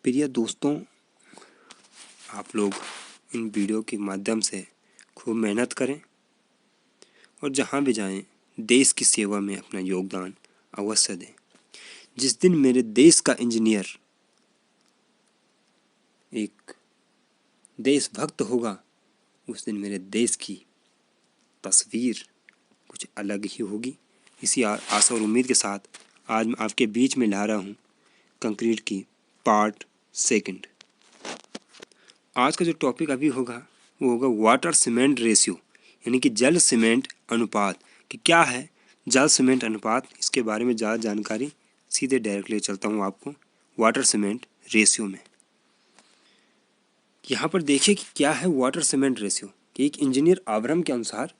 प्रिय दोस्तों, आप लोग इन वीडियो के माध्यम से खूब मेहनत करें और जहाँ भी जाएं देश की सेवा में अपना योगदान अवश्य दें। जिस दिन मेरे देश का इंजीनियर एक देशभक्त होगा, उस दिन मेरे देश की तस्वीर कुछ अलग ही होगी। इसी आशा और उम्मीद के साथ आज मैं आपके बीच में ला रहा हूँ कंक्रीट की पार्ट सेकंड। आज का जो टॉपिक अभी होगा वो होगा वाटर सीमेंट रेशियो, यानी कि जल सीमेंट अनुपात। कि क्या है जल सीमेंट अनुपात, इसके बारे में ज़्यादा जानकारी सीधे डायरेक्ट ले चलता हूँ आपको वाटर सीमेंट रेशियो में। यहाँ पर देखिए कि क्या है वाटर सीमेंट रेशियो। कि एक इंजीनियर आब्रम के अनुसार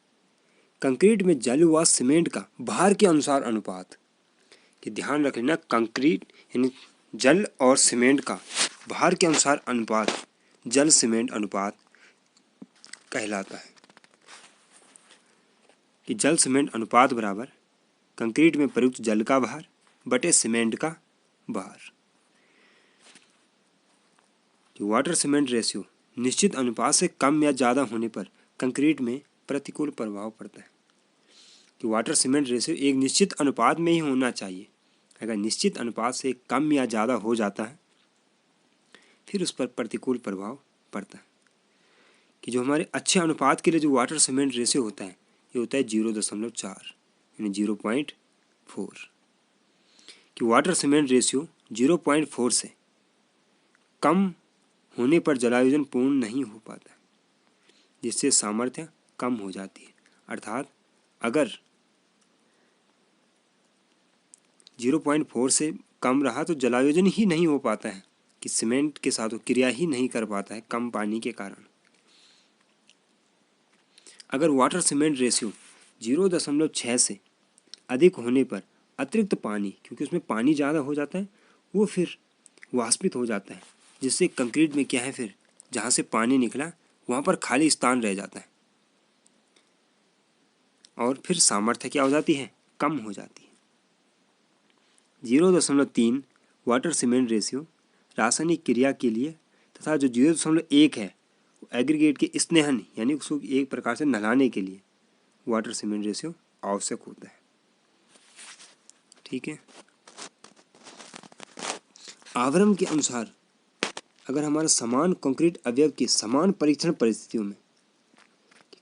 कंक्रीट में जल व सीमेंट का भार के अनुसार अनुपात। कि ध्यान रख लेना, कंक्रीट यानी जल और सीमेंट का भार के अनुसार अनुपात जल सीमेंट अनुपात कहलाता है। कि जल सीमेंट अनुपात बराबर कंक्रीट में प्रयुक्त जल का भार बटे सीमेंट का भार। वाटर सीमेंट रेशियो निश्चित अनुपात से कम या ज़्यादा होने पर कंक्रीट में प्रतिकूल प्रभाव पड़ता है। कि वाटर सीमेंट रेशियो एक निश्चित अनुपात में ही होना चाहिए। अगर निश्चित अनुपात से कम या ज़्यादा हो जाता है फिर उस पर प्रतिकूल प्रभाव पड़ता है। कि जो हमारे अच्छे अनुपात के लिए जो वाटर सीमेंट रेशियो होता है ये होता है 0.4 यानी 0.4। कि वाटर सीमेंट रेशियो 0.4 से कम होने पर जलायोजन पूर्ण नहीं हो पाता, जिससे सामर्थ्य कम हो जाती है। अर्थात अगर 0.4 से कम रहा तो जलायोजन ही नहीं हो पाता है, कि सीमेंट के साथ वो क्रिया ही नहीं कर पाता है कम पानी के कारण। अगर वाटर सीमेंट रेशियो 0.6 से अधिक होने पर अतिरिक्त पानी, क्योंकि उसमें पानी ज़्यादा हो जाता है, वो फिर वाष्पित हो जाता है, जिससे कंक्रीट में क्या है फिर जहाँ से पानी निकला वहाँ पर खाली स्थान रह जाता है और फिर सामर्थ्य क्या हो जाती है, कम हो जाती है। 0.3 वाटर सीमेंट रेशियो रासायनिक क्रिया के लिए तथा जो 0.1 है एग्रीगेट के स्नेहन यानी उसको एक प्रकार से नहलाने के लिए वाटर सीमेंट रेशियो आवश्यक होता है। ठीक है। आब्रम के अनुसार अगर हमारे समान कंक्रीट अवयव की समान परीक्षण परिस्थितियों में,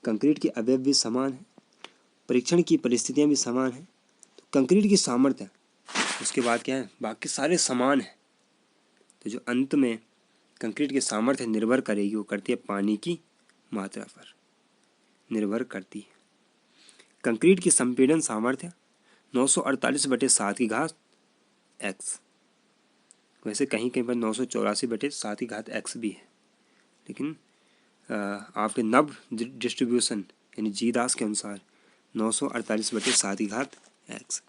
कंक्रीट के अवयव भी समान है, परीक्षण की परिस्थितियां भी समान है, तो कंक्रीट की सामर्थ्य उसके बाद क्या है, बाकी सारे समान है। तो जो अंत में कंक्रीट की सामर्थ्य निर्भर करेगी वो करती है पानी की मात्रा पर निर्भर करती है। कंक्रीट की संपीड़न सामर्थ्य 948/7 x। वैसे कहीं कहीं पर 984/7 x भी है, लेकिन आपके नव डिस्ट्रीब्यूशन यानी जी दास के अनुसार 948/7 x।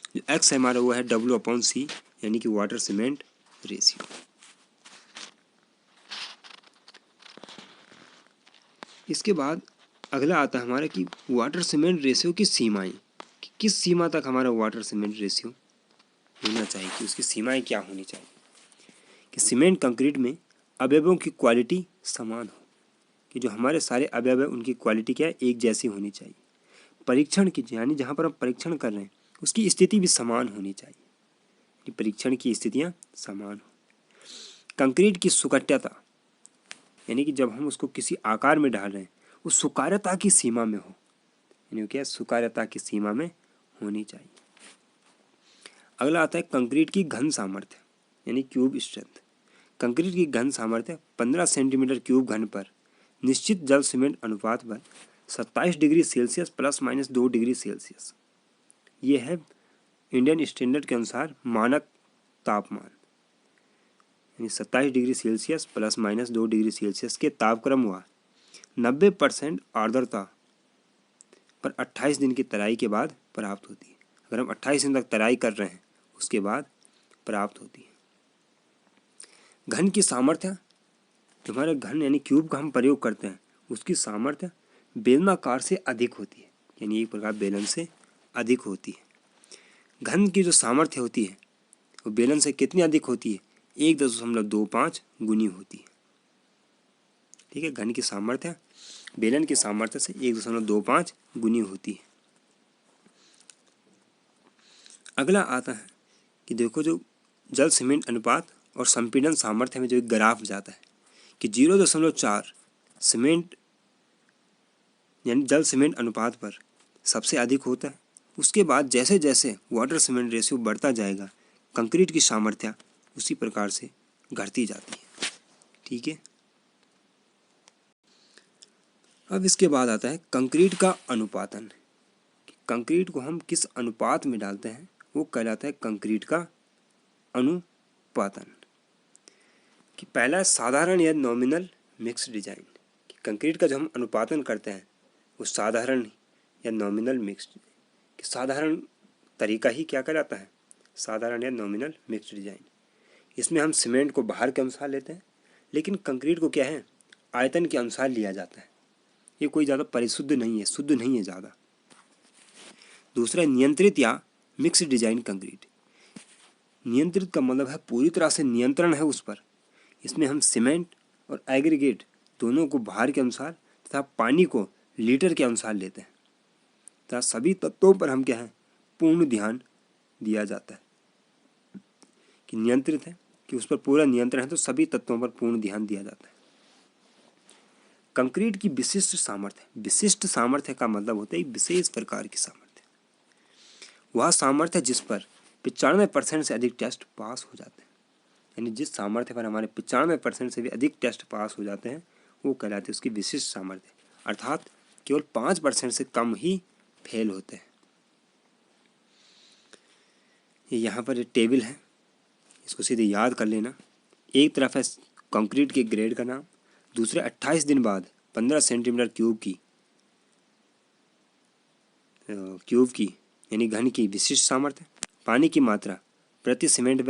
जो x है हमारा वो है W/C यानी कि वाटर सीमेंट रेशियो। इसके बाद अगला आता है हमारा कि वाटर सीमेंट रेशियो की सीमाएं, कि किस सीमा तक हमारा वाटर सीमेंट रेशियो होना चाहिए, कि उसकी सीमाएं क्या होनी चाहिए। कि सीमेंट कंक्रीट में अवयवों की क्वालिटी समान हो, कि जो हमारे सारे अवयव है उनकी क्वालिटी क्या है, एक जैसी होनी चाहिए। परीक्षण की यानी जहाँ पर हम परीक्षण कर रहे हैं उसकी स्थिति भी समान होनी चाहिए, कि परीक्षण की स्थितियाँ समान हो। कंक्रीट की सुकट्यता यानी कि जब हम उसको किसी आकार में डाल रहे हैं वो सुकार्यता की सीमा में हो, यानी क्या सुकार्यता की सीमा में होनी चाहिए। अगला आता है कंक्रीट की घन सामर्थ्य यानी क्यूब स्ट्रेंथ। कंक्रीट की घन सामर्थ्य 15 सेंटीमीटर क्यूब घन पर निश्चित जल सीमेंट अनुपात पर 27 डिग्री सेल्सियस ±2 डिग्री सेल्सियस। ये है इंडियन स्टैंडर्ड के अनुसार मानक तापमान, यानी 27 डिग्री सेल्सियस ±2 डिग्री सेल्सियस के तापक्रम व 90% आर्द्रता पर 28 दिन की तराई के बाद प्राप्त होती है। अगर हम 28 दिन तक तराई कर रहे हैं उसके बाद प्राप्त होती है। घन की सामर्थ्य, जो हमारे घन यानी क्यूब का हम प्रयोग करते हैं उसकी सामर्थ्य बेलनाकार से अधिक होती है, यानी एक प्रकार बेलन से अधिक होती है। घन की जो सामर्थ्य होती है वो बेलन से कितनी अधिक होती है, 1.25 गुनी होती है। ठीक है, घन की सामर्थ्य बेलन की सामर्थ्य से 1.25 गुनी होती है। अगला आता है कि देखो जो जल सीमेंट अनुपात और संपीड़न सामर्थ्य में जो एक ग्राफ जाता है कि 0.4 सीमेंट यानी जल सीमेंट अनुपात पर सबसे अधिक होता है। उसके बाद जैसे जैसे वाटर सीमेंट रेशियो बढ़ता जाएगा, कंक्रीट की सामर्थ्य उसी प्रकार से घटती जाती है। ठीक है, अब इसके बाद आता है कंक्रीट का अनुपातन। कंक्रीट को हम किस अनुपात में डालते हैं वो कहलाता है कंक्रीट का अनुपातन। कि पहला साधारण या नॉमिनल मिक्स डिजाइन। कंक्रीट का जो हम अनुपातन करते हैं वो साधारण या नॉमिनल मिक्स, साधारण तरीका ही क्या कहलाता है, साधारण या नॉमिनल मिक्स डिजाइन। इसमें हम सीमेंट को बाहर के अनुसार लेते हैं, लेकिन कंक्रीट को क्या है आयतन के अनुसार लिया जाता है। ये कोई ज़्यादा परिशुद्ध नहीं है, शुद्ध नहीं है ज़्यादा। दूसरा नियंत्रित या मिक्स डिजाइन कंक्रीट। नियंत्रित का मतलब है पूरी तरह से नियंत्रण है उस पर। इसमें हम सीमेंट और एग्रीगेट दोनों को भार के अनुसार तथा पानी को लीटर के अनुसार लेते हैं तथा सभी तत्वों पर हम क्या है पूर्ण ध्यान दिया जाता है। कि नियंत्रित है कि उस पर पूरा नियंत्रण है तो सभी तत्वों पर पूर्ण ध्यान दिया जाता है। कंक्रीट की विशिष्ट सामर्थ्य। विशिष्ट सामर्थ्य का मतलब होता है विशेष प्रकार की सामर्थ्य। वह सामर्थ्य जिस पर 95% से अधिक टेस्ट पास हो जाते हैं। यानी जिस सामर्थ्य पर हमारे 95% से भी अधिक टेस्ट पास हो जाते हैं वो कहलाते हैं उसकी विशिष्ट सामर्थ्य। अर्थात केवल 5% से कम ही फेल होते हैं। ये यहाँ पर एक टेबल है, इसको सीधे याद कर लेना। एक तरफ है कंक्रीट के ग्रेड का नाम, दूसरे 28 दिन बाद 15 सेंटीमीटर क्यूब की यानी घन की विशिष्ट सामर्थ्य। पानी की मात्रा प्रति सीमेंट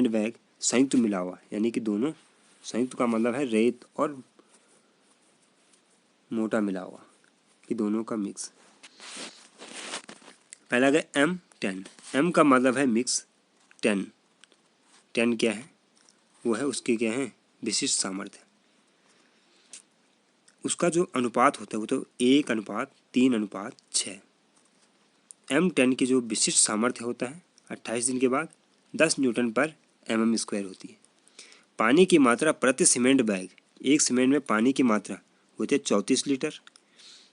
बैग संयुक्त मिला हुआ, यानी कि दोनों संयुक्त का मतलब है रेत और मोटा मिला हुआ कि दोनों का मिक्स। पहला गया M10। M का मतलब है मिक्स 10। 10 क्या है वो है उसके क्या है विशिष्ट सामर्थ्य। उसका जो अनुपात होता है वो तो 1:3:6। M10 की जो विशिष्ट सामर्थ्य होता है 28 दिन के बाद 10 न्यूटन पर mm² होती है। पानी की मात्रा प्रति सीमेंट बैग, एक सीमेंट में पानी की मात्रा होती है 34 लीटर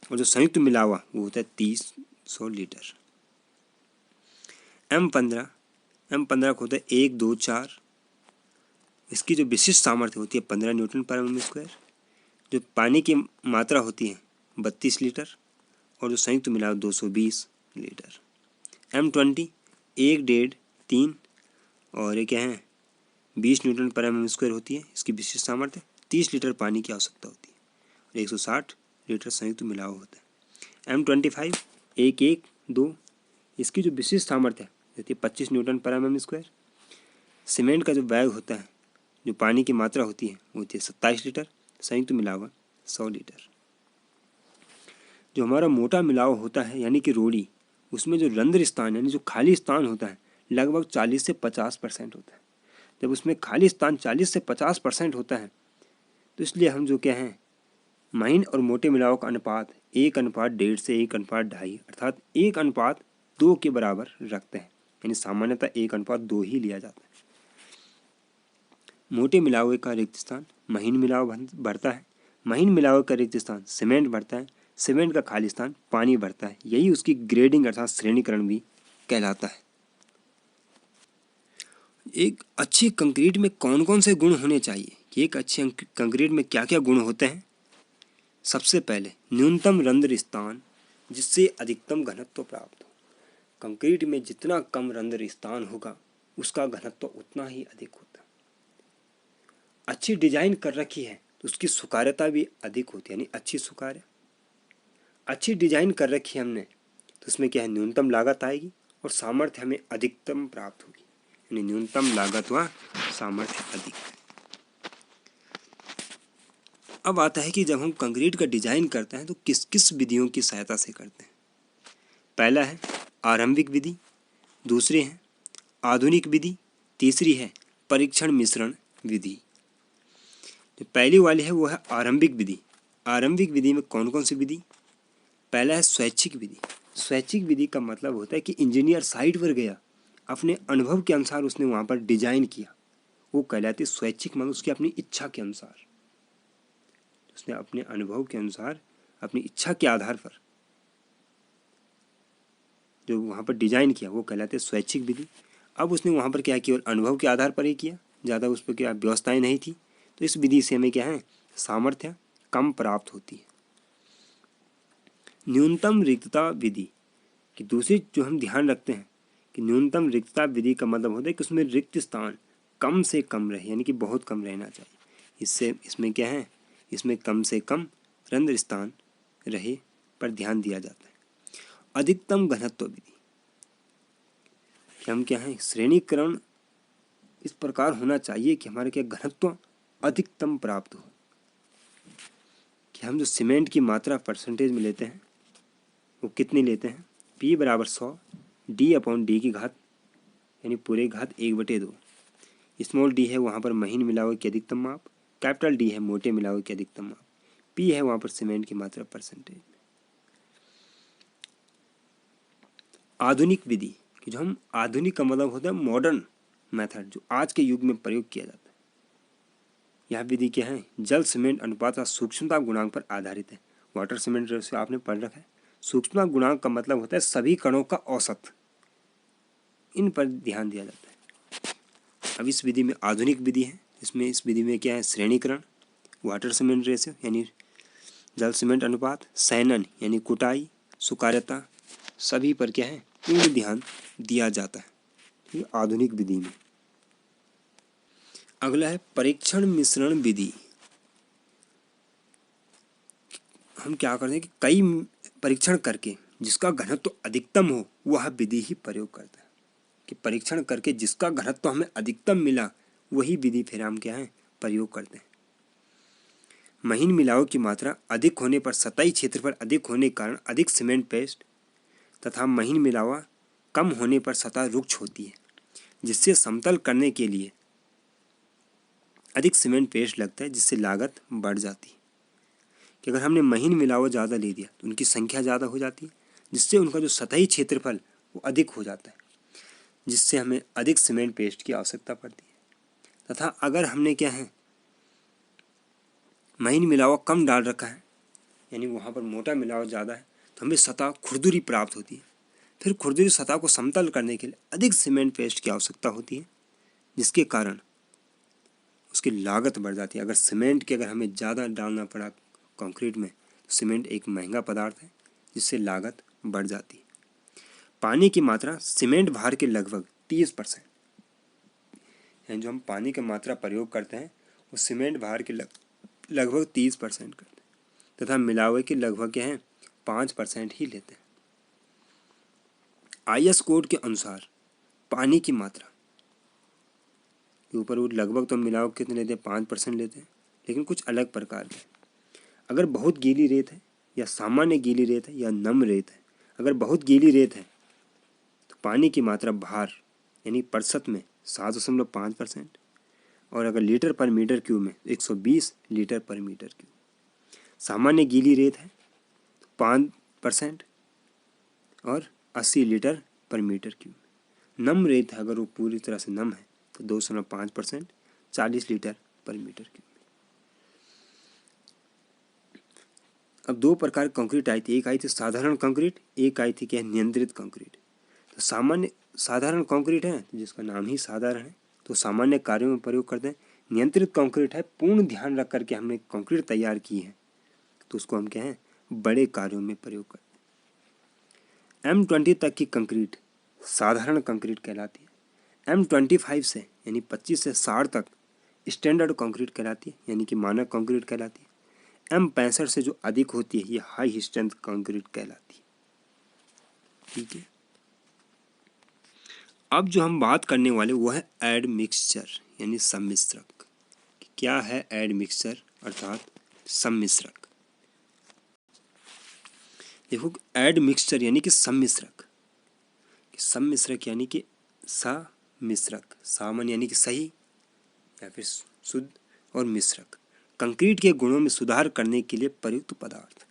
और जो संयुक्त मिला हुआ वो होता है 300 लीटर। M15 को होता है 1, 2, 4। इसकी जो विशिष्ट सामर्थ्य होती है 15 न्यूटन पर mm²। जो पानी की मात्रा होती है 32 लीटर और जो संयुक्त मिला हुआ 220 लीटर। M20 1, 1.5, 3 और ये क्या है 20 न्यूटन पर mm² होती है। इसकी विशिष्ट सामर्थ्य 30 लीटर पानी की आवश्यकता होती है और 160 लीटर संयुक्त मिला हुआ होता है। M25 1, 1, 2। इसकी जो विशिष्ट सामर्थ्य होती है 25 न्यूटन पर mm²। सीमेंट का जो बैग होता है जो पानी की मात्रा होती है वो होती है 27 लीटर, संयुक्त मिला हुआ 100 लीटर। जो हमारा मोटा मिलाव होता है यानी कि रोड़ी, उसमें जो रंध्र स्थान यानी जो खाली स्थान होता है लगभग 40 से 50% होता है। जब उसमें खाली स्थान 40 से 50% होता है तो इसलिए हम जो क्या हैं महीन और मोटे मिलाव का अनुपात 1:1.5 से 1:2.5 अर्थात 1:2 के बराबर रखते हैं। यानी सामान्यतः 1:2 ही लिया जाता है। मोटे मिलावे का रिक्त स्थान महीन मिलाव भरता है, महीन मिलावे का रिक्त स्थान सीमेंट भरता है, सीमेंट का खाली स्थान पानी भरता है। यही उसकी ग्रेडिंग अर्थात श्रेणीकरण भी कहलाता है। एक अच्छी कंक्रीट में कौन कौन से गुण होने चाहिए कि एक अच्छी कंक्रीट में क्या क्या गुण होते हैं। सबसे पहले न्यूनतम रंध्र स्थान जिससे अधिकतम घनत्व प्राप्त हो। कंक्रीट में जितना कम रंध्र स्थान होगा उसका घनत्व उतना ही अधिक होता है। अच्छी डिजाइन कर रखी है तो उसकी सुकार्यता भी अधिक होती है, यानी अच्छी सुकार्य। अच्छी डिजाइन कर रखी है हमने तो उसमें क्या है न्यूनतम लागत आएगी और सामर्थ्य हमें अधिकतम प्राप्त होगी, यानी न्यूनतम लागत व सामर्थ्य अधिक। अब आता है कि जब हम कंक्रीट का डिजाइन करते हैं तो किस किस विधियों की सहायता से करते हैं। पहला है आरंभिक विधि, दूसरी है आधुनिक विधि, तीसरी है परीक्षण मिश्रण विधि। जो पहली वाली है वो है आरंभिक विधि। आरंभिक विधि में कौन कौन सी विधि? पहला है स्वैच्छिक विधि। स्वैच्छिक विधि का मतलब होता है कि इंजीनियर साइट पर गया, अपने अनुभव के अनुसार उसने वहाँ पर डिजाइन किया, वो कहलाती है स्वैच्छिक। मतलब उसकी अपनी इच्छा के अनुसार, उसने अपने अनुभव के अनुसार, अपनी इच्छा के आधार पर जो वहाँ पर डिजाइन किया वो कहलाते हैं स्वैच्छिक विधि। अब उसने वहाँ पर क्या केवल अनुभव के आधार पर ही किया, ज़्यादा उस पर क्या व्यवस्थाएं नहीं थी, तो इस विधि से हमें क्या है सामर्थ्य कम प्राप्त होती है। न्यूनतम रिक्तता विधि कि दूसरी जो हम ध्यान रखते हैं कि न्यूनतम रिक्तता विधि का मतलब होता है कि उसमें रिक्त स्थान कम से कम रहे, यानी कि बहुत कम रहना चाहिए। इससे इसमें क्या है, इसमें कम से कम रंध्र स्थान रहे पर ध्यान दिया जाता है। अधिकतम घनत्व विधि कि हम क्या है श्रेणीकरण इस प्रकार होना चाहिए कि हमारे क्या घनत्व अधिकतम प्राप्त हो, कि हम जो सीमेंट की मात्रा परसेंटेज में लेते हैं वो कितनी लेते हैं, P बराबर 100 D/D की घात यानी पूरे घात 1/2। स्मॉल d है वहाँ पर महीन मिलावट की अधिकतम माप, कैपिटल D है मोटे मिलावट की अधिकतम माप, P है वहाँ पर सीमेंट की मात्रा परसेंटेज। आधुनिक विधि कि जो हम आधुनिक का मतलब होता है मॉडर्न मेथड, जो आज के युग में प्रयोग किया जाता है। यह विधि क्या है, जल सीमेंट अनुपात और सूक्ष्मता गुणांक पर आधारित है। वाटर सीमेंट रेशियो आपने पढ़ रखा है। सूक्ष्मता गुणांक का मतलब होता है सभी कणों का औसत, इन पर ध्यान दिया जाता है। अब इस विधि में आधुनिक विधि है, इसमें इस विधि में क्या है श्रेणीकरण, वाटर सीमेंट रेशियो यानी जल सीमेंट अनुपात, सैनन यानी कुटाई, सुकार्यता, सभी पर क्या है पूर्ण ध्यान दिया जाता है ये आधुनिक विधि में। अगला है परीक्षण मिश्रण विधि। हम क्या करते हैं कि कई परीक्षण करके जिसका घनत्व अधिकतम हो वह विधि ही प्रयोग करता है, कि परीक्षण करके जिसका घनत्व हमें अधिकतम मिला वही विधि फिर हम क्या है प्रयोग करते हैं। महीन मिलावट की मात्रा अधिक होने पर सतही क्षेत्रफल अधिक होने के कारण अधिक सीमेंट पेस्ट तथा महीन मिलावा कम होने पर सतह रुक्ष होती है, जिससे समतल करने के लिए अधिक सीमेंट पेस्ट लगता है, जिससे लागत बढ़ जाती है। कि अगर हमने महीन मिलावा ज़्यादा ले दिया तो उनकी संख्या ज़्यादा हो जाती है, जिससे उनका जो सतही क्षेत्रफल वो अधिक हो जाता है, जिससे हमें अधिक सीमेंट पेस्ट की आवश्यकता पड़ती है। तथा अगर हमने क्या है महीन मिलावा कम डाल रखा है, यानी वहाँ पर मोटा मिलावा ज़्यादा है, तो हमें सतह खुरदुरी प्राप्त होती है। फिर खुरदुरी सतह को समतल करने के लिए अधिक सीमेंट पेस्ट की आवश्यकता होती है, जिसके कारण उसकी लागत बढ़ जाती है। अगर सीमेंट के अगर हमें ज़्यादा डालना पड़ा कंक्रीट में, तो सीमेंट एक महंगा पदार्थ है, जिससे लागत बढ़ जाती है। पानी की मात्रा सीमेंट भार के लगभग 30%, यानी जो हम पानी की मात्रा प्रयोग करते हैं वो सीमेंट भार के लगभग 30% करते हैं, तथा मिलावट के लगभग क्या है 5% ही लेते हैं। IS कोड के अनुसार पानी की मात्रा के ऊपर वो लगभग तो मिलावट कितने लेते हैं 5% लेते हैं, लेकिन कुछ अलग प्रकार के। अगर बहुत गीली रेत है या सामान्य गीली रेत है या नम रेत है, अगर बहुत गीली रेत है तो पानी की मात्रा भार यानी प्रतिशत में 7.5%, और अगर लीटर पर मीटर क्यूब में 120 लीटर पर मीटर क्यूब। सामान्य गीली रेत है तो 5% और 80 लीटर पर मीटर क्यूब। नम रेत है अगर वो पूरी तरह से नम है तो 2.5% 40 लीटर पर मीटर क्यूब। अब दो प्रकार की कंक्रीट आई थी, एक आई थी साधारण कंक्रीट, एक आई थी क्या नियंत्रित कंक्रीट। तो साधारण कंक्रीट है जिसका नाम ही साधारण है, तो सामान्य कार्यों में प्रयोग करते हैं। नियंत्रित कंक्रीट है पूर्ण ध्यान रख करके हमने कंक्रीट तैयार की है, तो उसको हम क्या है बड़े कार्यों में प्रयोग करते हैं। M20 तक की कंक्रीट साधारण कंक्रीट कहलाती है। M25 से यानी 25 से 60 तक स्टैंडर्ड कंक्रीट कहलाती है, यानी कि मानक कंक्रीट कहलाती है। M65 से जो अधिक होती है ये हाई स्ट्रेंथ कंक्रीट कहलाती है। ठीक है, अब जो हम बात करने वाले वो है एड मिक्सचर यानी सम्मिश्रक। क्या है एड मिक्सचर अर्थात सम्मिश्रक? देखो एड मिक्सचर यानी कि सम्मिश्रक, सम्मिश्रक यानी कि सा मिश्रक, सामान्य यानी कि सही या फिर शुद्ध, और मिश्रक कंक्रीट के गुणों में सुधार करने के लिए प्रयुक्त पदार्थ।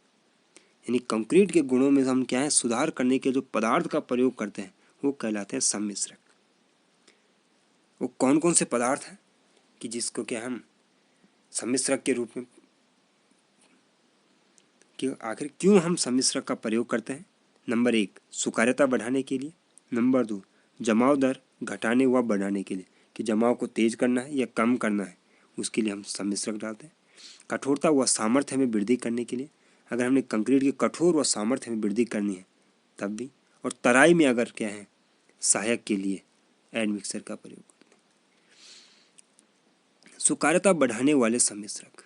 यानी कंक्रीट के गुणों में हम क्या है, सुधार करने के जो पदार्थ का प्रयोग करते हैं वो कहलाते हैं सम्मिश्रक। वो कौन कौन से पदार्थ हैं कि जिसको क्या हम सम्मिश्रक के रूप में, कि आखिर क्यों हम सम्मिश्रक का प्रयोग करते हैं? नंबर 1 सुकार्यता बढ़ाने के लिए, नंबर 2 जमाव दर घटाने व बढ़ाने के लिए, कि जमाव को तेज करना है या कम करना है उसके लिए हम सम्मिश्रक डालते हैं। कठोरता व सामर्थ्य में वृद्धि करने के लिए, अगर हमने कंक्रीट के कठोर व सामर्थ्य में वृद्धि करनी है तब भी, और तराई में अगर क्या है सहायक के लिए एडमिक्सर का प्रयोग करते हैं। सुकार्यता बढ़ाने वाले सम्मिश्रक,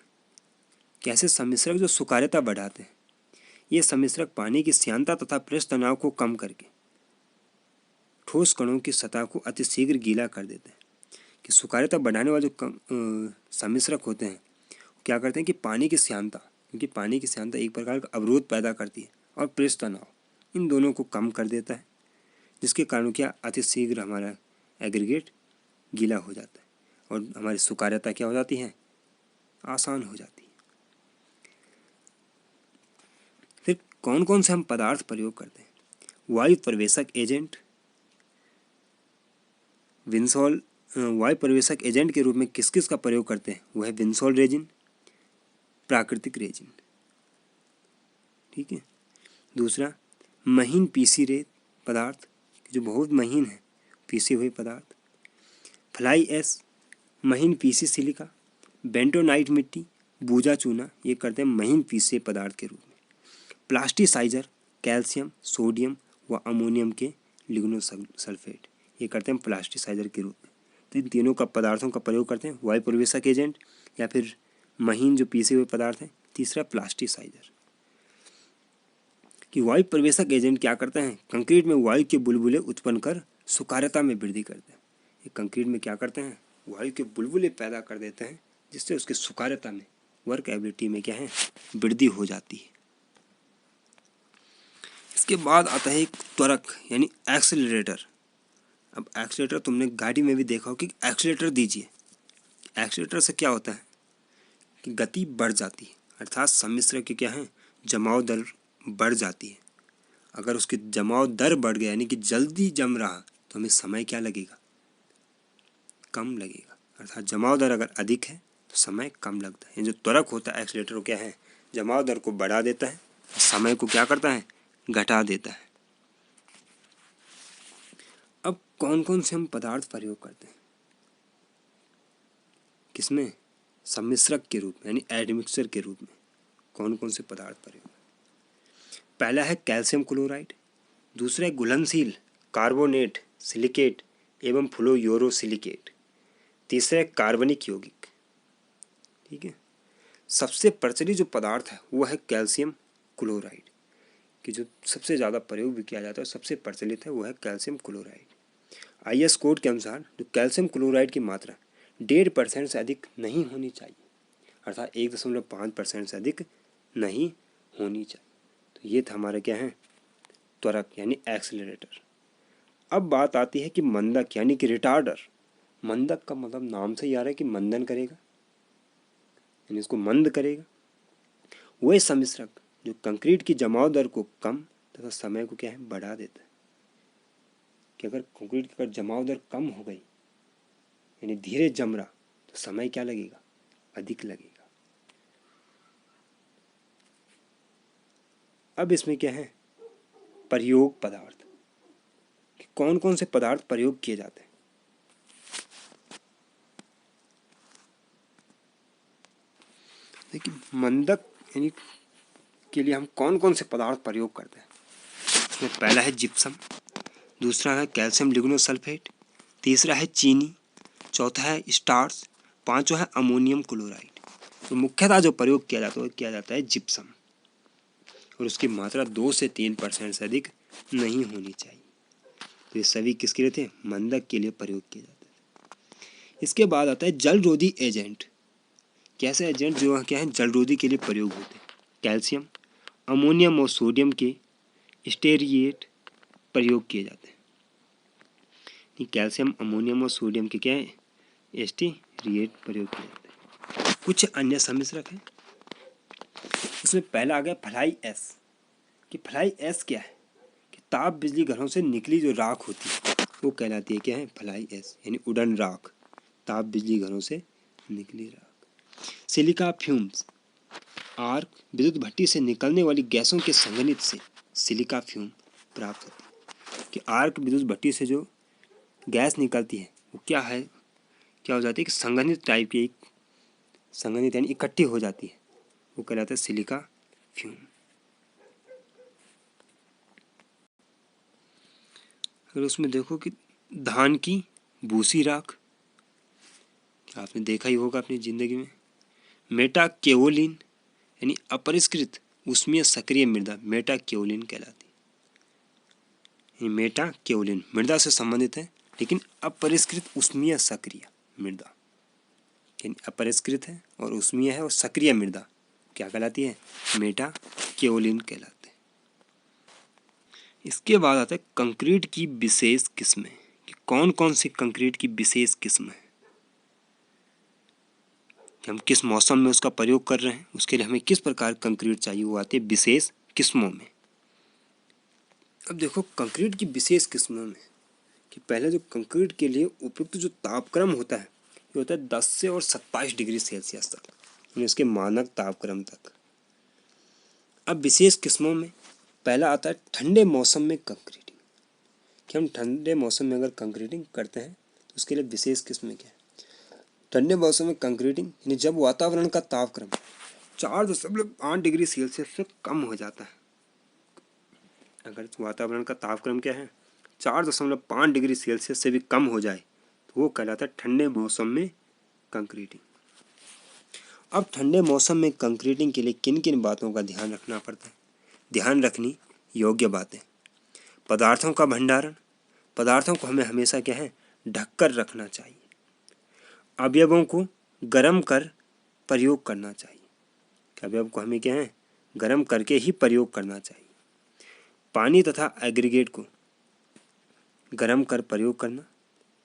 कैसे सम्मिश्रक जो सुकार्यता बढ़ाते हैं? ये सम्मिश्रक पानी की श्यानता तथा पृष्ठ तनाव को कम करके ठोस कणों की सतह को अतिशीघ्र गीला कर देते हैं। कि सुकार्यता बढ़ाने वाले जो सम्मिश्रक होते हैं क्या करते हैं कि पानी की श्यानता, क्योंकि पानी की श्यानता एक प्रकार का अवरोध पैदा करती है, और पृष्ठ तनाव, इन दोनों को कम कर देता है, जिसके कारण क्या अतिशीघ्र हमारा एग्रीगेट गीला हो जाता है और हमारी सुकार्यता क्या हो जाती है, आसान हो जाती है। फिर कौन कौन से हम पदार्थ प्रयोग करते हैं? वायु प्रवेशक एजेंट, विंसॉल, वायु प्रवेशक एजेंट के रूप में किस किस का प्रयोग करते हैं? वह है विंसॉल रेजिन, प्राकृतिक रेजिन, ठीक है। दूसरा महीन पीसी रेत पदार्थ, जो बहुत महीन है, पीसे हुए पदार्थ। फ्लाई एस, महीन पीसी सिलिका। बेंटोनाइट मिट्टी, बूजा चूना, ये करते हैं महीन पीसे पदार्थ के रूप में। प्लास्टिसाइजर, कैल्शियम, सोडियम व अमोनियम के लिग्नोसल्फेट, ये करते हैं प्लास्टिसाइजर के रूप में। तो इन तीनों का पदार्थों का प्रयोग करते हैं, वायु प्रवेशक एजेंट या फिर महीन जो पीसे हुए पदार्थ हैं। तीसरा प्लास्टिसाइजर, कि वायु प्रवेशक एजेंट क्या करते हैं, कंक्रीट में वायु के बुलबुले उत्पन्न कर सुकार्यता में वृद्धि करते हैं। ये कंक्रीट में क्या करते हैं, वायु के बुलबुले पैदा कर देते हैं, जिससे उसकी सुकार्यता में, वर्क एबिलिटी में क्या है, वृद्धि हो जाती है। इसके बाद आता है एक त्वरक यानी एक्सेलरेटर। अब एक्सेलरेटर तुमने गाड़ी में भी देखा हो कि एक्सेलरेटर दीजिए, एक्सेलरेटर से क्या होता है कि गति बढ़ जाती है, अर्थात सम्मिश्रक की क्या है, जमाव दर बढ़ जाती है। अगर उसकी जमाव दर बढ़ गया यानी कि जल्दी जम रहा, तो हमें समय क्या लगेगा, कम लगेगा। अर्थात जमाव दर अगर अधिक है तो समय कम लगता है। जो त्वरक होता है एक्सेलरेटर क्या है, जमाव दर को बढ़ा देता है, समय को क्या करता है, घटा देता है। अब कौन कौन से हम पदार्थ प्रयोग करते हैं किसमें, सम्मिश्रक के रूप में यानी एडमिक्सर के रूप में कौन कौन से पदार्थ प्रयोग? पहला है कैल्शियम क्लोराइड, दूसरा है घुलनशील कार्बोनेट, सिलिकेट एवं फ्लोरोसिलिकेट, तीसरा है कार्बनिक यौगिक, ठीक है। सबसे प्रचलित जो पदार्थ है वो है कैल्शियम क्लोराइड, कि जो सबसे ज़्यादा प्रयोग भी किया जाता है, सबसे प्रचलित है वो है कैल्शियम क्लोराइड। IS कोड के अनुसार जो कैल्शियम क्लोराइड की मात्रा 1.5% से अधिक नहीं होनी चाहिए, अर्थात 1.5% से अधिक नहीं होनी चाहिए। तो ये था हमारा क्या है, त्वरक यानी एक्सेलरेटर। अब बात आती है कि मंदक यानी कि रिटार्डर। मंदक का मतलब नाम से ही आ रहा है कि मंदन करेगा, यानी इसको मंद करेगा। वह सम्मिश्रक जो कंक्रीट की जमाव दर को कम तथा समय को क्या है, बढ़ा देता है। कि अगर कंक्रीट की जमाव दर कम हो गई यानी धीरे जम रहा, तो समय क्या लगेगा, अधिक लगेगा। अब इसमें क्या है, प्रयोग पदार्थ, कि कौन कौन से पदार्थ प्रयोग किए जाते हैं। देखिए मंदक यानी के लिए हम कौन कौन से पदार्थ प्रयोग करते हैं। इसमें पहला है जिप्सम, दूसरा है कैल्शियम लिग्नोसल्फेट, तीसरा है चीनी, चौथा है स्टार्च, पांचवा है अमोनियम क्लोराइड। तो मुख्यतः जो प्रयोग किया जाता है वो किया जाता है जिप्सम, और उसकी मात्रा 2 से 3% से अधिक नहीं होनी चाहिए। तो ये सभी किसके लिए थे, मंदक के लिए प्रयोग किए जाते थे। इसके बाद आता है जलरोधी एजेंट। कैसे एजेंट जो क्या है जलरोधी के लिए प्रयोग होते हैं, कैल्शियम, अमोनियम और सोडियम के स्टेरिएट प्रयोग किए जाते हैं। कैल्शियम, अमोनियम और सोडियम के क्या है, एस्टी रिएट प्रयोग किया जाता है। कुछ अन्य सम्मिश्रक हैं, उसमें पहला आ गया फ्लाई एस। कि फ्लाई एस क्या है, कि ताप बिजली घरों से निकली जो राख होती है वो कहलाती है क्या है, फ्लाई एस, यानी उड़न राख, ताप बिजली घरों से निकली राख। सिलिका फ्यूम्स, आर्क विद्युत भट्टी से निकलने वाली गैसों के संघनित से सिलिका फ्यूम प्राप्त होती है। कि आर्क विद्युत भट्टी से जो गैस निकलती है वो क्या है, क्या हो जाती है कि संघनित टाइप की, एक संघनित यानी इकट्ठी हो जाती है, वो कहलाता है सिलिका फ्यूम। अगर उसमें देखो कि धान की भूसी राख, आपने देखा ही होगा अपनी ज़िंदगी में। मेटा केओलिन यानी अपरिष्कृत उष्मीय सक्रिय मृदा, मेटा केओलिन कहलाती है। मेटा केओलिन मृदा से संबंधित है, लेकिन अपरिष्कृत उष्मीय सक्रिय मृदा, यानी अपरिष्कृत है और उष्मीय है और सक्रिय मृदा क्या कहलाती है, मेटा केओलिन कहलाते हैं। इसके बाद आता है कंक्रीट की विशेष किस्में, कि कौन कौन सी कंक्रीट की विशेष किस्म है, कि हम किस मौसम में उसका प्रयोग कर रहे हैं, उसके लिए हमें किस प्रकार कंक्रीट चाहिए, वो आती है विशेष किस्मों में। अब देखो कंक्रीट की विशेष किस्मों में कि पहले जो कंक्रीट के लिए उपयुक्त जो तापक्रम होता है ये होता है 10 से और 27 डिग्री सेल्सियस तक, यानी उसके मानक तापक्रम तक। अब विशेष किस्मों में पहला आता है ठंडे मौसम में कंक्रीटिंग, कि हम ठंडे मौसम में अगर कंक्रीटिंग करते हैं तो उसके लिए विशेष किस्में क्या है। ठंडे मौसम में कंक्रीटिंग यानी जब वातावरण का तापक्रम 4.8 डिग्री सेल्सियस से कम हो जाता है। अगर वातावरण का तापक्रम क्या है 4.5 डिग्री सेल्सियस से भी कम हो जाए तो वो कहलाता है ठंडे मौसम में कंक्रीटिंग। अब ठंडे मौसम में कंक्रीटिंग के लिए किन किन बातों का ध्यान रखना पड़ता है, ध्यान रखनी योग्य बातें। पदार्थों का भंडारण, पदार्थों को हमें हमेशा क्या है ढककर रखना चाहिए। अवयवों को गर्म कर प्रयोग करना चाहिए, अवयव को हमें क्या है गर्म करके ही प्रयोग करना चाहिए। पानी तथा एग्रीगेट को गर्म कर प्रयोग करना,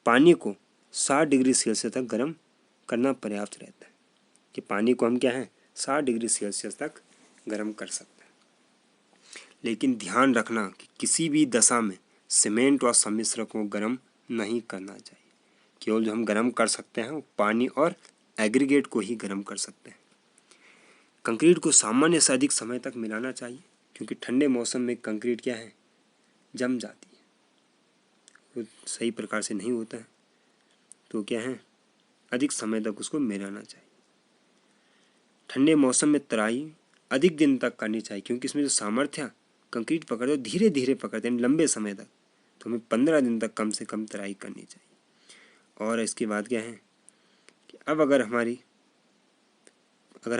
पानी को 60 डिग्री सेल्सियस तक गर्म करना पर्याप्त रहता है, कि पानी को हम क्या है 60 डिग्री सेल्सियस तक गर्म कर सकते हैं। लेकिन ध्यान रखना कि किसी भी दशा में सीमेंट व सम्मिश्रक को गर्म नहीं करना चाहिए, केवल जो हम गर्म कर सकते हैं वो पानी और एग्रीगेट को ही गर्म कर सकते हैं। कंक्रीट को सामान्य से अधिक समय तक मिलाना चाहिए, क्योंकि ठंडे मौसम में कंक्रीट क्या है जम जाती है, वो सही प्रकार से नहीं होता है, तो क्या है अधिक समय तक उसको मिलाना चाहिए। ठंडे मौसम में तराई अधिक दिन तक करनी चाहिए, क्योंकि इसमें जो सामर्थ्य कंक्रीट पकड़ते हैं धीरे धीरे पकड़ते हैं लंबे समय तक, तो हमें 15 दिन तक कम से कम तराई करनी चाहिए। और इसके बाद क्या है कि अब अगर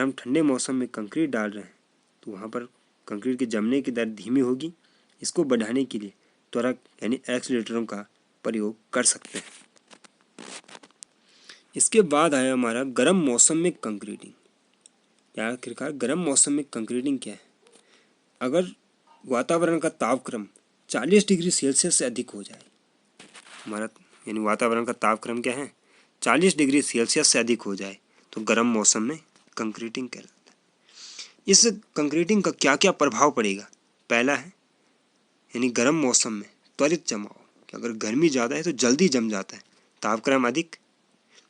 हम ठंडे मौसम में कंक्रीट डाल रहे हैं तो वहाँ पर कंक्रीट के जमने की दर धीमी होगी। इसको बढ़ाने के लिए त्वरक यानी एक्सीलरेटरों का प्रयोग कर सकते हैं। इसके बाद आया हमारा गर्म मौसम में कंक्रीटिंग। आखिरकार गर्म मौसम में कंक्रीटिंग क्या है, अगर वातावरण का तापक्रम 40 डिग्री सेल्सियस से अधिक हो जाए, हमारा यानी वातावरण का तापक्रम क्या है 40 डिग्री सेल्सियस से अधिक हो जाए तो गर्म मौसम में कंक्रीटिंग कहलाता है। इस कंक्रीटिंग का क्या क्या प्रभाव पड़ेगा, पहला है यानी गर्म मौसम में त्वरित जमाव, कि अगर गर्मी ज़्यादा है तो जल्दी जम जाता है, तापक्रम अधिक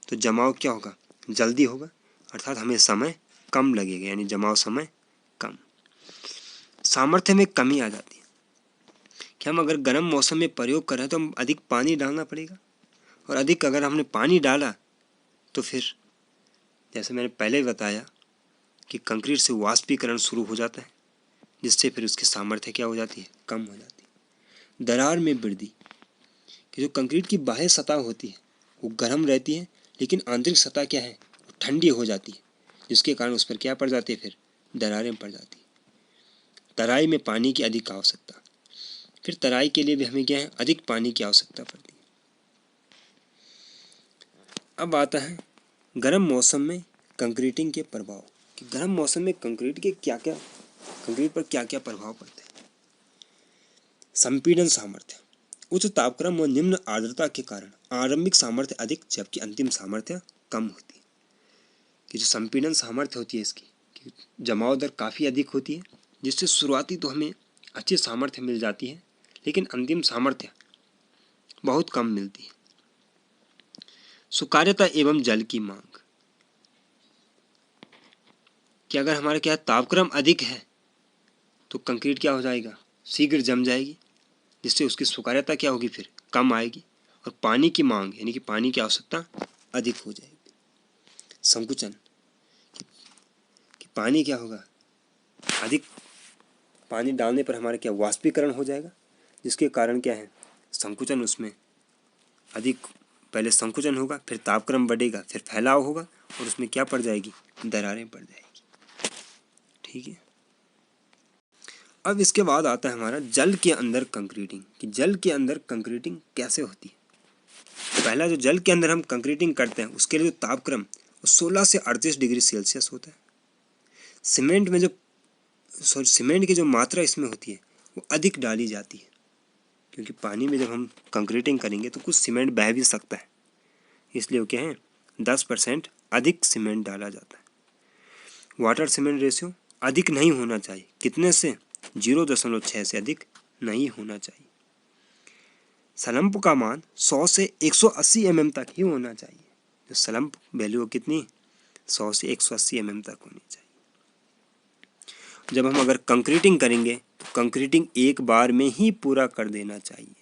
तो जमाव क्या होगा जल्दी होगा, अर्थात हमें समय कम लगेगा, यानी जमाव समय कम। सामर्थ्य में कमी आ जाती है कि हम अगर गर्म मौसम में प्रयोग कर रहे हैं तो हम अधिक पानी डालना पड़ेगा, और अधिक अगर हमने पानी डाला तो फिर जैसे मैंने पहले बताया कि कंक्रीट से वाष्पीकरण शुरू हो जाता है, जिससे फिर उसकी सामर्थ्य क्या हो जाती है कम हो जाती है। दरार में वृद्धि, कि जो कंक्रीट की बाह्य सतह होती है वो गर्म रहती है, लेकिन आंतरिक सतह क्या है वो ठंडी हो जाती है, जिसके कारण उस पर क्या पड़ जाती है फिर दरारें पड़ जाती है। तराई में पानी की अधिक आवश्यकता, फिर तराई के लिए भी हमें क्या है अधिक पानी की आवश्यकता पड़ती है। अब आता है गर्म मौसम में कंक्रीटिंग के प्रभाव, कि गर्म मौसम में कंक्रीट पर क्या क्या प्रभाव पड़ते हैं। संपीड़न सामर्थ्य, उच्च तापक्रम और निम्न आर्द्रता के कारण आरंभिक सामर्थ्य अधिक जबकि अंतिम सामर्थ्य कम होती है। कि जो संपीड़न सामर्थ्य होती है इसकी कि जमाव दर काफ़ी अधिक होती है, जिससे शुरुआती तो हमें अच्छी सामर्थ्य मिल जाती है लेकिन अंतिम सामर्थ्य बहुत कम मिलती है। सुकार्यता एवं जल की मांग कि अगर हमारा क्या तापक्रम अधिक है तो कंक्रीट क्या हो जाएगा, शीघ्र जम जाएगी, जिससे उसकी सुकार्यता क्या होगी, फिर कम आएगी। और पानी की मांग यानी कि पानी की आवश्यकता अधिक हो जाएगी। संकुचन कि पानी क्या होगा, अधिक पानी डालने पर हमारा क्या वाष्पीकरण हो जाएगा, जिसके कारण क्या है संकुचन, उसमें अधिक पहले संकुचन होगा, फिर तापक्रम बढ़ेगा, फिर फैलाव होगा और उसमें क्या पड़ जाएगी, दरारें पड़ जाएगी। ठीक है। अब इसके बाद आता है हमारा जल के अंदर कंक्रीटिंग कि जल के अंदर कंक्रीटिंग कैसे होती है। तो पहला जो जल के अंदर हम कंक्रीटिंग करते हैं उसके लिए जो तापक्रम 16 से 38 डिग्री सेल्सियस होता है। सीमेंट में जो सीमेंट की जो मात्रा इसमें होती है वो अधिक डाली जाती है, क्योंकि पानी में जब हम कंक्रीटिंग करेंगे तो कुछ सीमेंट बह भी सकता है, इसलिए वो क्या है 10% अधिक सीमेंट डाला जाता है। वाटर सीमेंट रेशियो अधिक नहीं होना चाहिए, कितने से 0.6 से अधिक नहीं होना चाहिए। स्लंप का मान 100 से 180 mm तक ही होना चाहिए। जो स्लंप वैल्यू कितनी 100 से 180 mm तक होनी चाहिए। जब हम अगर कंक्रीटिंग करेंगे तो कंक्रीटिंग एक बार में ही पूरा कर देना चाहिए,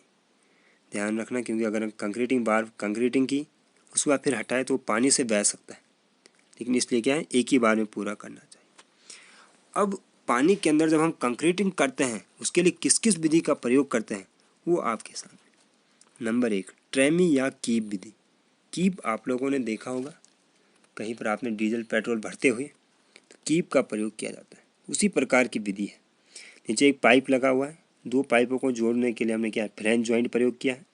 ध्यान रखना, क्योंकि अगर कंक्रीटिंग की उसके बाद फिर हटाए तो वो पानी से बह सकता है, लेकिन इसलिए क्या है एक ही बार में पूरा करना चाहिए। अब पानी के अंदर जब हम कंक्रीटिंग करते हैं उसके लिए किस किस विधि का प्रयोग करते हैं वो आपके सामने। नंबर 1 ट्रेमी या कीप विधि। कीप आप लोगों ने देखा होगा, कहीं पर आपने डीजल पेट्रोल भरते हुए तो कीप का प्रयोग किया जाता है, उसी प्रकार की विधि है। नीचे एक पाइप लगा हुआ है, दो पाइपों को जोड़ने के लिए हमने क्या है फ्लैंज जॉइंट प्रयोग किया है।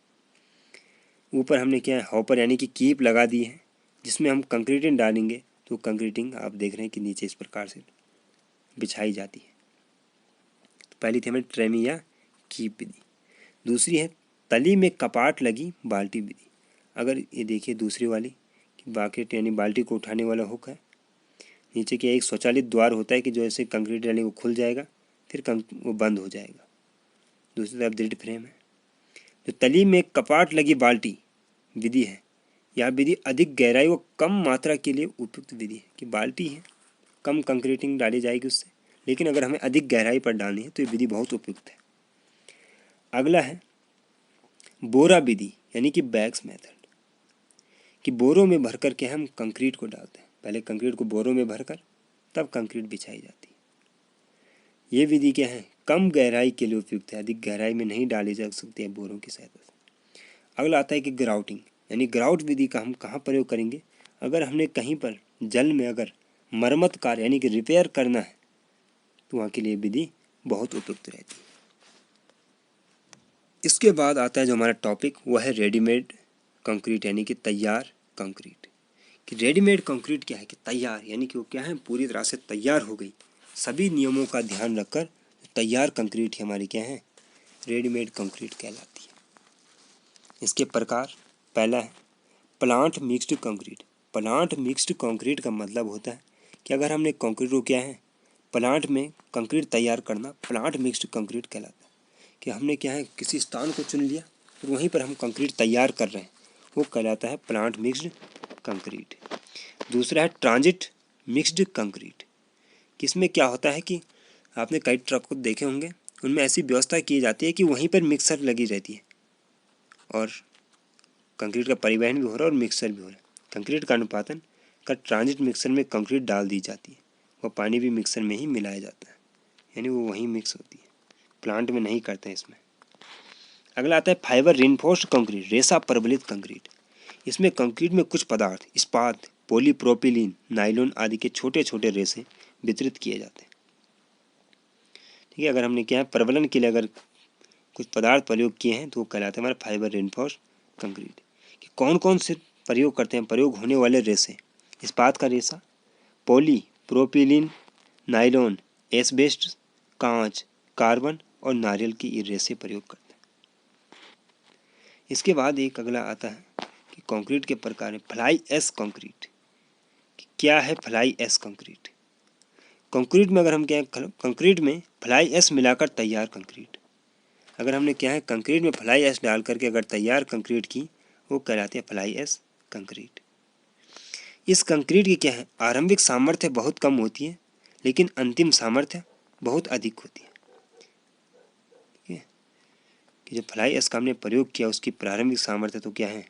ऊपर हमने क्या है हॉपर यानी कि कीप लगा दी है, जिसमें हम कंक्रीटिंग डालेंगे तो कंक्रीटिंग आप देख रहे हैं कि नीचे इस प्रकार से बिछाई जाती है। तो पहली थी हमें ट्रेमी या कीप विधि। दूसरी है तली में कपाट लगी बाल्टी विधि। अगर ये देखिए दूसरी वाली कि बाकेट यानी बाल्टी को उठाने वाला हुक है, नीचे क्या एक स्वचालित द्वार होता है कि जो ऐसे कंक्रीट डालेंगे वो खुल जाएगा, फिर वो बंद हो जाएगा। दूसरी तरफ दृढ़ फ्रेम है। जो तली में कपाट लगी बाल्टी विधि है, यह विधि अधिक गहराई व कम मात्रा के लिए उपयुक्त विधि है। कि बाल्टी है, कम कंक्रीटिंग डाली जाएगी उससे, लेकिन अगर हमें अधिक गहराई पर डालनी है तो ये विधि बहुत उपयुक्त है। अगला है बोरा विधि यानी कि बैग्स मेथड। कि बोरों में भर कर के हम कंक्रीट को डालते हैं, पहले कंक्रीट को बोरों में भरकर तब कंक्रीट बिछाई जाती है। ये विधि क्या है कम गहराई के लिए उपयुक्त है, अधिक गहराई में नहीं डाली जा सकती है बोरों की सहायता से। अगला आता है कि ग्राउटिंग यानी ग्राउट विधि का हम कहाँ प्रयोग करेंगे, अगर हमने कहीं पर जल में अगर मरम्मत कार्य यानी कि रिपेयर करना है तो वहाँ के लिए विधि बहुत उपयुक्त रहती है। इसके बाद आता है जो हमारा टॉपिक वह है रेडीमेड कंक्रीट यानी कि तैयार कंक्रीट। कि रेडीमेड कंक्रीट क्या है कि तैयार यानी कि वो क्या है पूरी तरह से तैयार हो गई, सभी नियमों का ध्यान रखकर तैयार कंक्रीट ही हमारी क्या है रेडीमेड कंक्रीट कहलाती है। इसके प्रकार पहला है plant mixed concrete. Plant mixed concrete का मतलब होता है कि अगर हमने कंक्रीट को क्या है प्लांट में कंक्रीट तैयार करना, प्लांट मिक्स्ड कंक्रीट कहलाता है। कि हमने क्या है किसी स्थान को चुन लिया और वहीं पर हम कंक्रीट तैयार कर रहे हैं, वो कहलाता है प्लांट मिक्स्ड कंक्रीट। दूसरा है ट्रांजिट मिक्स्ड कंक्रीट। किसमें क्या होता है कि आपने कई ट्रक को देखे होंगे, उनमें ऐसी व्यवस्था की जाती है कि वहीं पर मिक्सर लगी रहती है और कंक्रीट का परिवहन भी हो रहा है और मिक्सर भी हो रहा है। कंक्रीट का अनुपातन का ट्रांजिट मिक्सर में कंक्रीट डाल दी जाती है, वह पानी भी मिक्सर में ही मिलाया जाता है, यानी वो वहीं मिक्स होती है, प्लांट में नहीं करते हैं इसमें। अगला आता है फाइबर रिइंफोर्स्ड कंक्रीट, रेशा प्रबलित कंक्रीट। इसमें कंक्रीट में कुछ पदार्थ इस्पात, पॉलीप्रोपिलीन, नायलॉन आदि के छोटे छोटे रेशे वितरित किए जाते हैं। ठीक है, अगर हमने क्या है प्रबलन के लिए अगर कुछ पदार्थ प्रयोग किए हैं तो वो कहलाते हैं हमारा फाइबर रिइंफोर्स्ड कंक्रीट। कि कौन कौन से प्रयोग करते हैं, प्रयोग होने वाले रेशे इस्पात का रेशा, पॉली प्रोपिलीन, नायलॉन, एस्बेस्टस, कांच, कार्बन और नारियल की ये रेशे प्रयोग करते हैं। इसके बाद एक अगला आता है कि कंक्रीट के प्रकार में फ्लाई ऐश कंक्रीट। क्या है फ्लाई ऐश कंक्रीट? कंक्रीट में अगर हम क्या है, कंक्रीट में फ्लाई ऐश मिलाकर तैयार कंक्रीट। अगर हमने क्या है कंक्रीट में फ्लाई ऐश डाल करके अगर तैयार कंक्रीट की, वो कहलाती है फ्लाई ऐश कंक्रीट। इस कंक्रीट की क्या है आरंभिक सामर्थ्य बहुत कम होती है, लेकिन अंतिम सामर्थ्य बहुत अधिक होती है। ठीक है, कि जो फ्लाई ऐश का हमने प्रयोग किया उसकी प्रारंभिक सामर्थ्य तो क्या है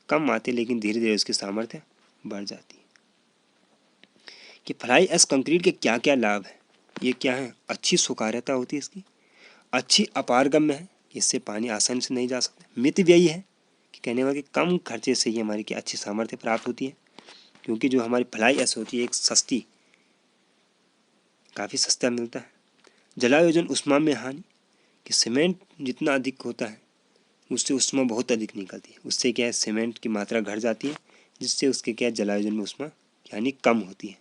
कम आती है, लेकिन धीरे धीरे उसकी सामर्थ्य बढ़ जाती है। कि फ्लाई ऐश कंक्रीट के क्या क्या लाभ है? ये क्या है अच्छी सुकार्यता होती है इसकी, अच्छी अपारगम्य है, इससे पानी आसानी से नहीं जा सकता। मित व्ययी है कि कहने वाले कम खर्चे से ही हमारी क्या अच्छी सामर्थ्य प्राप्त होती है, क्योंकि जो हमारी फ्लाई ऐश होती है एक सस्ती, काफ़ी सस्ता मिलता है। जलायोजन उष्मा में हानि कि सीमेंट जितना अधिक होता है उससे उष्मा बहुत अधिक निकलती है, उससे क्या है सीमेंट की मात्रा घट जाती है, जिससे उसके क्या जलायोजन में उष्मा यानी कम होती है।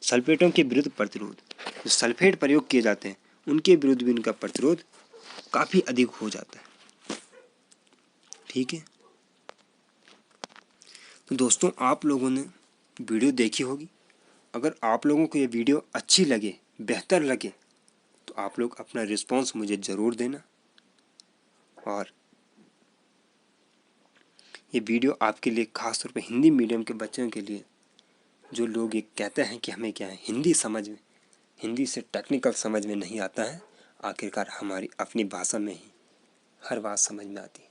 सल्फेटों के विरुद्ध प्रतिरोध, जो सल्फेट प्रयोग किए जाते हैं उनके विरुद्ध भी उनका प्रतिरोध काफ़ी अधिक हो जाता है। ठीक है, तो दोस्तों आप लोगों ने वीडियो देखी होगी। अगर आप लोगों को ये वीडियो अच्छी लगे, बेहतर लगे, तो आप लोग अपना रिस्पॉन्स मुझे ज़रूर देना। और ये वीडियो आपके लिए खास तौर पे हिंदी मीडियम के बच्चों के लिए, जो लोग ये कहते हैं कि हमें क्या है हिंदी से टेक्निकल समझ में नहीं आता है, आखिरकार हमारी अपनी भाषा में ही हर बात समझ में आती है।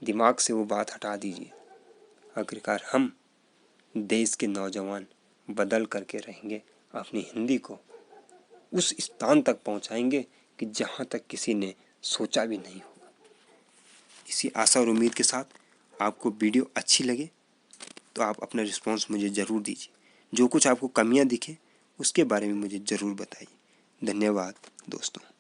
दिमाग से वो बात हटा दीजिए। आखिरकार हम देश के नौजवान बदल करके रहेंगे, अपनी हिंदी को उस स्थान तक पहुंचाएंगे कि जहां तक किसी ने सोचा भी नहीं होगा। इसी आशा और उम्मीद के साथ आपको वीडियो अच्छी लगे तो आप अपना रिस्पॉन्स मुझे ज़रूर दीजिए। जो कुछ आपको कमियां दिखे उसके बारे में मुझे ज़रूर बताइए। धन्यवाद दोस्तों।